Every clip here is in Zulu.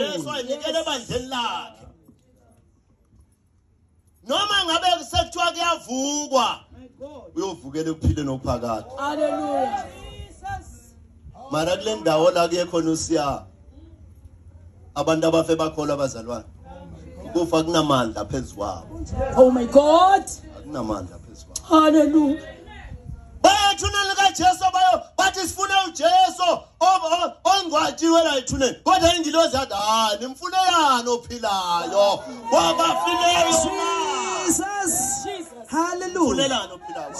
uJesu ayinikele ebandleni lakhe. Noma ngabe sekuthiwa kuyavukwa, uyovukela ukuphileni okuphakathi. Hallelujah. Mara kule ndawo la kuye khona usiya abantu abafe bakholwa abazalwane. Kufa kunamandla phezulu kwabo. Oh my God. Akunamandla phezulu kwabo. Hallelujah. Bayathuna lika Jesu bayo bathi sifuna uJesu ongcwatshiwe la ethuneni. Kodwa ingilozi yathi hayi nimfune yana ophilayo. Wabafileyo. Jesus. Hallelujah. Funelana ophilayo.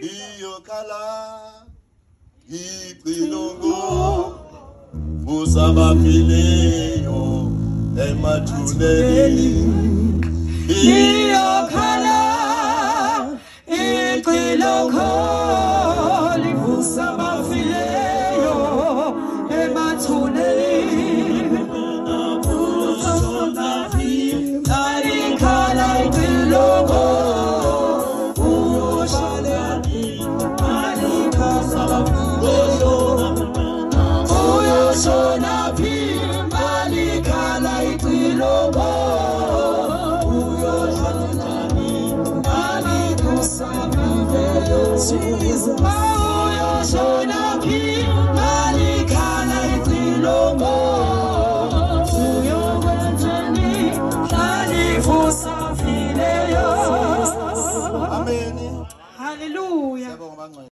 Iyokhala icilongo usabafileyo emathuneni. Iyokhala icilongo usabafileyo emathuneni. Khala icilongo Uyosona pimali khala icilongo uyosona pimali kusabileyo uyosona pimali